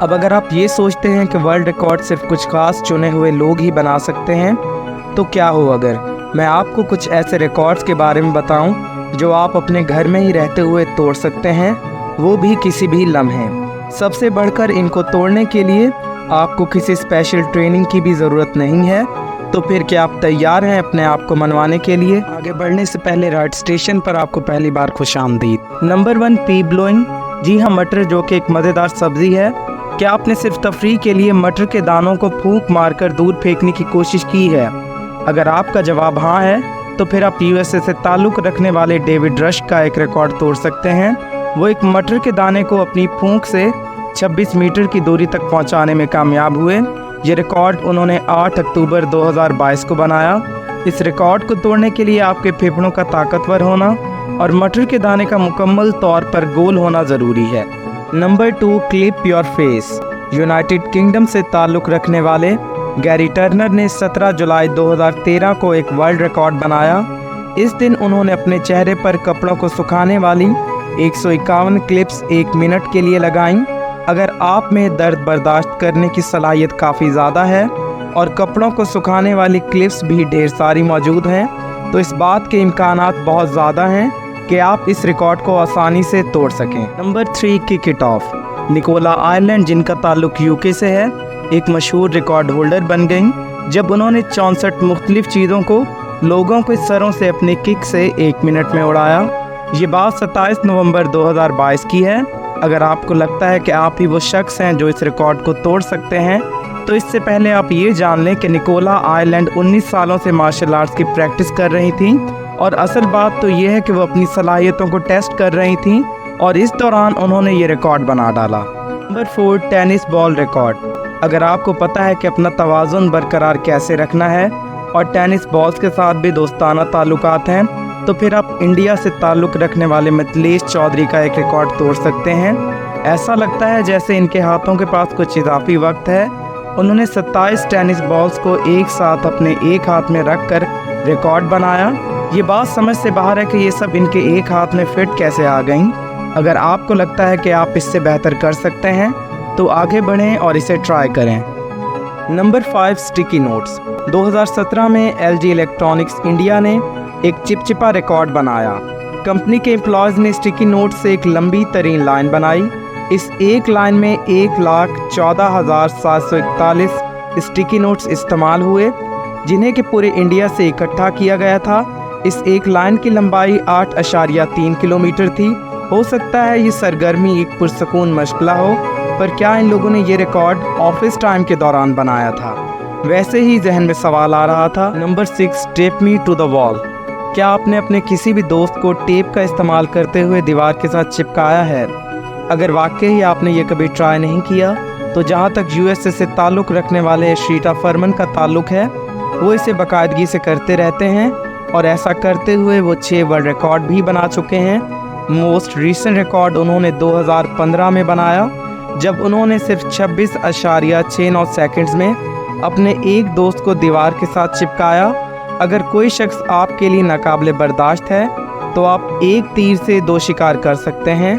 अब अगर आप ये सोचते हैं कि वर्ल्ड रिकॉर्ड सिर्फ कुछ खास चुने हुए लोग ही बना सकते हैं, तो क्या हो अगर मैं आपको कुछ ऐसे रिकॉर्ड्स के बारे में बताऊं जो आप अपने घर में ही रहते हुए तोड़ सकते हैं, वो भी किसी भी लम्हे। सबसे बढ़कर इनको तोड़ने के लिए आपको किसी स्पेशल ट्रेनिंग की भी ज़रूरत नहीं है। तो फिर क्या आप तैयार हैं अपने आप को मनवाने के लिए? आगे बढ़ने से पहले राइट स्टेशन पर आपको पहली बार खुशामदीद। Number 1, pea blowing. जी हाँ, मटर जो कि एक मज़ेदार सब्ज़ी है। क्या आपने सिर्फ तफरीह के लिए मटर के दानों को फूंक मारकर दूर फेंकने की कोशिश की है? अगर आपका जवाब हाँ है तो फिर आप यूएसए से ताल्लुक़ रखने वाले डेविड रश का एक रिकॉर्ड तोड़ सकते हैं। वो एक मटर के दाने को अपनी फूंक से 26 मीटर की दूरी तक पहुंचाने में कामयाब हुए। ये रिकॉर्ड उन्होंने 8 अक्टूबर 2022 को बनाया। इस रिकॉर्ड को तोड़ने के लिए आपके फेफड़ों का ताकतवर होना और मटर के दाने का मुकम्मल तौर पर गोल होना ज़रूरी है। Number 2, clip your face. United kingdom से ताल्लुक़ रखने वाले गैरी टर्नर ने 17 जुलाई 2013 को एक वर्ल्ड रिकॉर्ड बनाया। इस दिन उन्होंने अपने चेहरे पर कपड़ों को सुखाने वाली 151 क्लिप्स 1 मिनट के लिए लगाईं। अगर आप में दर्द बर्दाश्त करने की सलाहियत काफ़ी ज़्यादा है और कपड़ों को सुखाने वाली क्लिप्स भी ढेर सारी मौजूद हैं, तो इस बात के इम्कानात बहुत ज़्यादा हैं कि आप इस रिकॉर्ड को आसानी से तोड़ सकें। Number 3, kick it off. Nicola Ireland, जिनका ताल्लुक़ यूके से है, एक मशहूर रिकॉर्ड होल्डर बन गई जब उन्होंने 64 मुख्तलिफ चीज़ों को लोगों के सरों से अपने किक से 1 मिनट में उड़ाया। ये बात 27 नवंबर 2022 की है। अगर आपको लगता है कि आप ही वो शख्स हैं जो इस रिकॉर्ड को तोड़ सकते हैं, तो इससे पहले आप ये जान लें कि निकोला आयरलैंड 19 सालों से मार्शल आर्ट्स की प्रैक्टिस कर रही थी और असल बात तो ये है कि वो अपनी सलाहियतों को टेस्ट कर रही थी और इस दौरान उन्होंने ये रिकॉर्ड बना डाला। Number 4, tennis ball record. अगर आपको पता है कि अपना तवाज़ुन बरकरार कैसे रखना है और टेनिस बॉल्स के साथ भी दोस्ताना ताल्लुकात हैं, तो फिर आप इंडिया से ताल्लुक़ रखने वाले मिथिलेश चौधरी का एक रिकॉर्ड तोड़ सकते हैं। ऐसा लगता है जैसे इनके हाथों के पास कुछ इजाफी वक्त है। उन्होंने 27 टेनिस बॉल्स को एक साथ अपने एक हाथ में रख कर रिकॉर्ड बनाया। ये बात समझ से बाहर है कि ये सब इनके एक हाथ में फिट कैसे आ गई। अगर आपको लगता है कि आप इससे बेहतर कर सकते हैं तो आगे बढ़ें और इसे ट्राई करें। Number 5, sticky notes. 2017 में LG इलेक्ट्रॉनिक्स इंडिया ने एक चिपचिपा रिकॉर्ड बनाया। कंपनी के एम्प्लॉयज़ ने स्टिकी नोट से एक लंबी तरीन लाइन बनाई। इस एक लाइन में 1,14,741 स्टिकी नोट्स इस्तेमाल हुए, जिन्हें कि पूरे इंडिया से इकट्ठा किया गया था। इस एक लाइन की लंबाई 8.3 किलोमीटर थी। हो सकता है ये सरगर्मी एक पुरसकून मशगला हो, पर क्या इन लोगों ने ये रिकॉर्ड ऑफिस टाइम के दौरान बनाया था? वैसे ही जहन में सवाल आ रहा था। Number 6, tape me to the wall. क्या आपने अपने किसी भी दोस्त को टेप का इस्तेमाल करते हुए दीवार के साथ चिपकाया है? अगर वाकई आपने ये कभी ट्राई नहीं किया, तो जहाँ तक यूएसए से ताल्लुक़ रखने वाले श्रीटा फरमन का ताल्लुक़ है, वो इसे बाकायदगी से करते रहते हैं और ऐसा करते हुए वो 6 वर्ल्ड रिकॉर्ड भी बना चुके हैं। मोस्ट रीसेंट रिकॉर्ड उन्होंने 2015 में बनाया, जब उन्होंने सिर्फ 26.69 सेकंड्स में अपने एक दोस्त को दीवार के साथ चिपकाया। अगर कोई शख्स आपके लिए नाकाबिले बर्दाश्त है, तो आप एक तीर से 2 शिकार कर सकते हैं।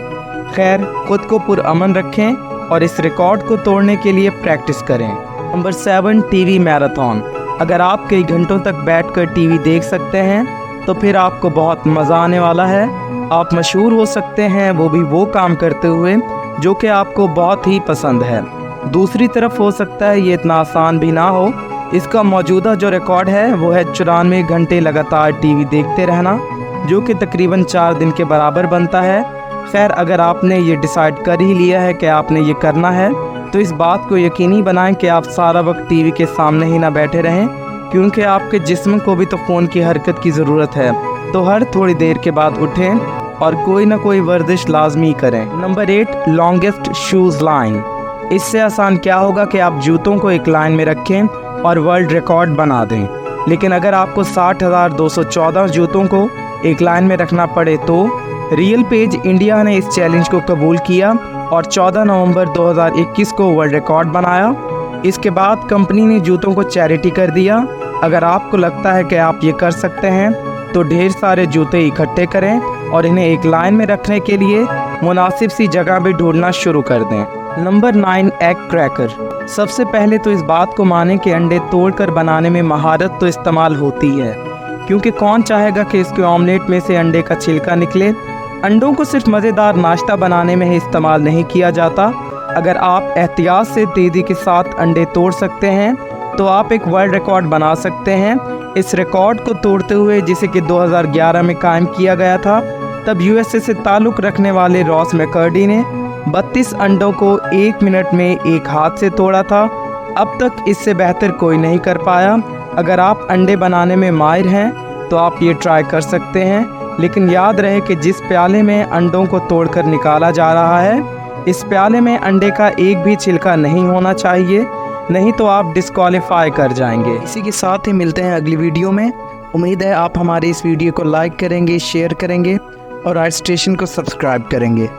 खैर, खुद को पुरअमन रखें और इस रिकॉर्ड को तोड़ने के लिए प्रैक्टिस करें। Number 7, TV marathon. अगर आप कई घंटों तक बैठकर टीवी देख सकते हैं, तो फिर आपको बहुत मज़ा आने वाला है। आप मशहूर हो सकते हैं, वो भी वो काम करते हुए जो कि आपको बहुत ही पसंद है। दूसरी तरफ हो सकता है ये इतना आसान भी ना हो। इसका मौजूदा जो रिकॉर्ड है वो है 94 घंटे लगातार टीवी देखते रहना, जो कि तकरीबन 4 दिन के बराबर बनता है। खैर, अगर आपने ये डिसाइड कर ही लिया है कि आपने ये करना है, तो इस बात को यकीनी बनाएं कि आप सारा वक्त टीवी के सामने ही ना बैठे रहें, क्योंकि आपके जिस्म को भी तो फ़ोन की हरकत की ज़रूरत है। तो हर थोड़ी देर के बाद उठें और कोई ना कोई वर्जिश लाजमी करें। Number 8, longest shoes line. इससे आसान क्या होगा कि आप जूतों को एक लाइन में रखें और वर्ल्ड रिकॉर्ड बना दें। लेकिन अगर आपको 60,214 जूतों को एक लाइन में रखना पड़े, तो रियल पेज इंडिया ने इस चैलेंज को कबूल किया और 14 नवंबर 2021 को वर्ल्ड रिकॉर्ड बनाया। इसके बाद कंपनी ने जूतों को चैरिटी कर दिया। अगर आपको लगता है कि आप ये कर सकते हैं, तो ढेर सारे जूते इकट्ठे करें और इन्हें एक लाइन में रखने के लिए मुनासिब सी जगह भी ढूंढना शुरू कर दें। Number 9, egg cracker. सबसे पहले तो इस बात को माने कि अंडे तोड़कर बनाने में महारत तो इस्तेमाल होती है, क्योंकि कौन चाहेगा कि इसके ऑमलेट में से अंडे का छिलका निकले। अंडों को सिर्फ मज़ेदार नाश्ता बनाने में ही इस्तेमाल नहीं किया जाता। अगर आप एहतियात से तेज़ी के साथ अंडे तोड़ सकते हैं तो आप एक वर्ल्ड रिकॉर्ड बना सकते हैं। इस रिकॉर्ड को तोड़ते हुए, जिसे कि 2011 में कायम किया गया था, तब यूएसए से ताल्लुक़ रखने वाले रॉस मैकर्डी ने 32 अंडों को 1 मिनट में एक हाथ से तोड़ा था। अब तक इससे बेहतर कोई नहीं कर पाया। अगर आप अंडे बनाने में माहिर हैं तो आप ये ट्राई कर सकते हैं, लेकिन याद रहे कि जिस प्याले में अंडों को तोड़कर निकाला जा रहा है, इस प्याले में अंडे का एक भी छिलका नहीं होना चाहिए, नहीं तो आप डिस्क्वालीफाई कर जाएंगे। इसी के साथ ही मिलते हैं अगली वीडियो में। उम्मीद है आप हमारे इस वीडियो को लाइक करेंगे, शेयर करेंगे और आर्ट स्टेशन को सब्सक्राइब करेंगे।